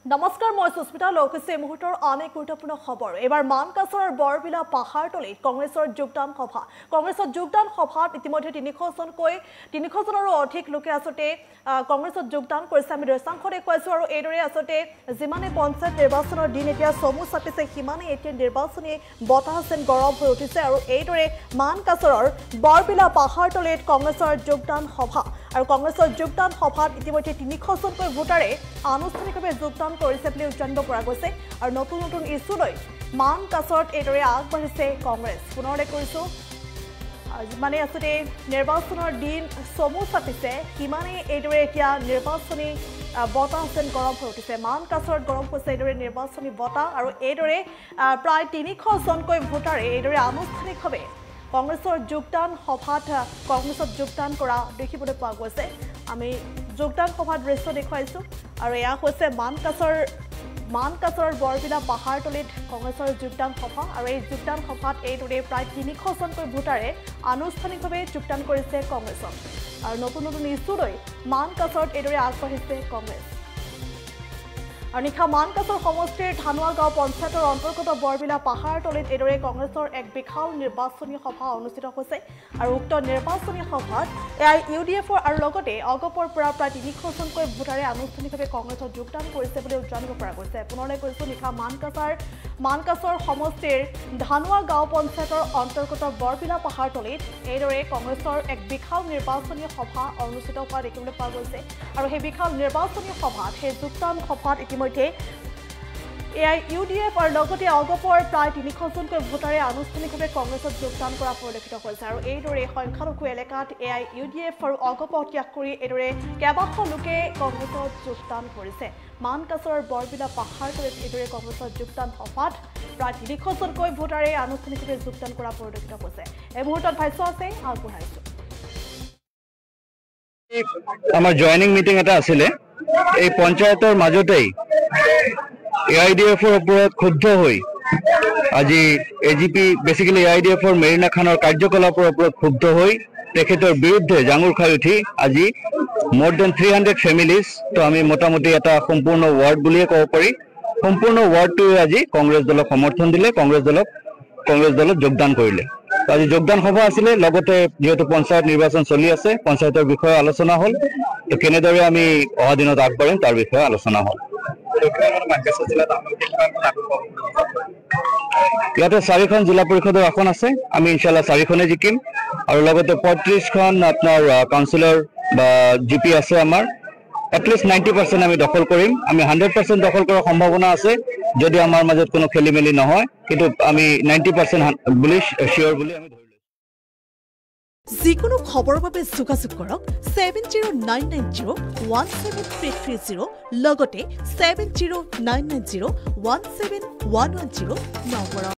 নমস্কাৰ মই সুস্মিতা লোকছে মুহূৰ্তৰ অনেক গুৰুত্বপূৰ্ণ খবৰ এবাৰ মানকাছৰৰ বৰবিলা পাহাৰতলিত কংগ্ৰেছৰ যোগদান সভা কংগ্ৰেছৰ যোগদান সভাত ইতিমধ্যে 300 জনৰো অধিক লোকে আসতে কংগ্ৰেছত যোগদান কৰিছে আমি দৰ্শক দেখুৱাইছো আৰু এইদৰে আসতে যিমানে পঞ্চায়ত নিৰ্বাচনৰ দিন এতিয়া সমু চাপিছে সিমানে এতিয়া নিৰ্বাচনী বতাহ যেন গৰম হৈ উঠিছে আৰু এইদৰে মানকাছৰৰ বৰবিলা পাহাৰতলিত কংগ্ৰেছৰ যোগদান সভা আৰু কংগ্ৰেছৰ যোগদান সভাত ইতিমধ্যে 300 জনকৈ ভোটাৰে আনুষ্ঠানিকভাৱে যোগদান কৰিছে বুলি জানিব পৰা গৈছে আৰু নতুন নতুন ইস্যুলৈ মানকাছৰত এইদৰে আগবাঢ়িছে কংগ্ৰেছ পুনৰ কৰিছো মানে আসতে নিৰ্বাচনৰ দিন সমু চাপিছে সিমানে এইদৰে এতিয়া নিৰ্বাচনী বতাহ যেন গৰম হৈ উঠিছে মানকাছৰত গৰম হৈছে এইদৰে নিৰ্বাচনী বতাহ আৰু এইদৰে প্ৰায় 300 জনকৈ ভোটাৰে এইদৰে আনুষ্ঠানিকভাৱে কংগ্ৰেছৰ যোগদান সভাত কংগ্ৰেছত যোগদান কৰা দেখিবলৈ পোৱা গৈছে আমি যোগদান সভাত দৃশ্য দেখুৱাইছো আৰু এয়া হৈছে মানকাছৰ বৰবিলা পাহাৰতলিত কংগ্ৰেছৰ যোগদান সভা আৰু এই যোগদান সভাত এইদৰে প্ৰায় 300 জনকৈ ভোটাৰে আনুষ্ঠানিকভাৱে যোগদান কৰিছে কংগ্ৰেছত আৰু নতুন নতুন ইস্যুলৈ মানকাছৰত এইদৰে আগবাঢ়িছে কংগ্ৰেছ আৰু নিশা মানকাছৰ সমষ্টিৰ ধানুৱা গাঁও পঞ্চায়তৰ অন্তৰ্গত বৰবিলা পাহাৰতলিত এইদৰে কংগ্ৰেছৰ এক বিশাল নিৰ্বাচনী সভা অনুষ্ঠিত হৈছে আৰু উক্ত নিৰ্বাচনী সভাত ইউডিএফৰ আৰু লগতে অগপৰ পৰা প্ৰায় 300 জনকৈ ভোটাৰে আনুষ্ঠানিকভাৱে কংগ্ৰেছত যোগদান কৰিছে বুলি জানিব পৰা গৈছে পুনৰলৈ কৈছো নিশা মানকাছৰ সমষ্টিৰ ধানুৱা গাঁও পঞ্চায়তৰ অন্তৰ্গত বৰবিলা পাহাৰতলিত এইদৰে কংগ্ৰেছৰ এক বিশাল নিৰ্বাচনী সভা অনুষ্ঠিত হোৱা দেখিবলৈ পোৱা গৈছে আৰু সেই বিশাল নিৰ্বাচনী সভাত সেই যোগদান সভাত ইতিমধ্যে ইউডিএফ আৰু লগতে অগপৰ প্ৰায় 300 জনকৈ ভোটাৰে আনুষ্ঠানিকভাৱে কংগ্ৰেছত যোগদান কৰা পৰিলক্ষিত হৈছে আৰু এইদৰে সংখ্যালঘু এলেকাত ইউডিএফ আৰু অগপ ত্যাগ কৰি এইদৰে কেইবাশ লোকে কংগ্ৰেছত যোগদান কৰিছে মানকাছৰৰ বৰবিলা পাহাৰতলিত এইদৰে কংগ্ৰেছত যোগদান সভাত প্ৰায় 300 জনকৈ ভোটাৰে আনুষ্ঠানিকভাৱে যোগদান কৰা পৰিলক্ষিত হৈছে এই মুহূৰ্তত ভাষ্য আছে আগবঢ়াইছো আমাৰ জয়নিং মিটিং এটা আছিলে এই পঞ্চায়তৰ মাজতেই এআইডিএফৰ ওপৰত ক্ষুব্ধ হৈ আজি এজিপি বেসিক্যালি এআইডিএফৰ মেৰিনা খানৰ কাৰ্যকলাপৰ ওপৰত ক্ষুব্ধ হৈ তেখেতৰ বিৰুদ্ধে জাঙুৰ খাই উঠি আজি more than 300 ফেমিলিজ তো আমি মোটামুটি এটা সম্পূৰ্ণ ওয়াৰ্ড বুলিয়ে ক'ব পাৰি সম্পূৰ্ণ ওয়াৰ্ডটোৱে আজি কংগ্ৰেছ দলক সমৰ্থন দিলে কংগ্ৰেছ দলত যোগদান কৰিলে আজি যোগদান সভা আছিলে লগতে যেহেতু পঞ্চায়ত নিৰ্বাচন চলি আছে পঞ্চায়তৰ বিষয়ে আলোচনা হল তো কেনেদৰে আমি অহা দিনত আগবাঢ়িম তাৰ বিষয়ে আলোচনা হল ইয়াতে 4খন জিলা পৰিষদৰ আসন আছে আমি ইনশাআল্লাহ 4খনে জিকিম আৰু লগতে 35খন আপোনাৰ কাউন্সিলৰ বা জিপি আছে আমাৰ এটলিষ্ট 90% আমি দখল কৰিম আমি 100% দখল কৰাৰ সম্ভাৱনা আছে যদি আমাৰ মাজত কোনো খেলিমেলি নহয় কিন্তু আমি 90% বুলি শিওৰ বুলি আমি ধৰি লৈছো যিকোনো খবৰৰ বাবে যোগাযোগ কৰক 7099017330 লগতে 7099017110 নম্বৰত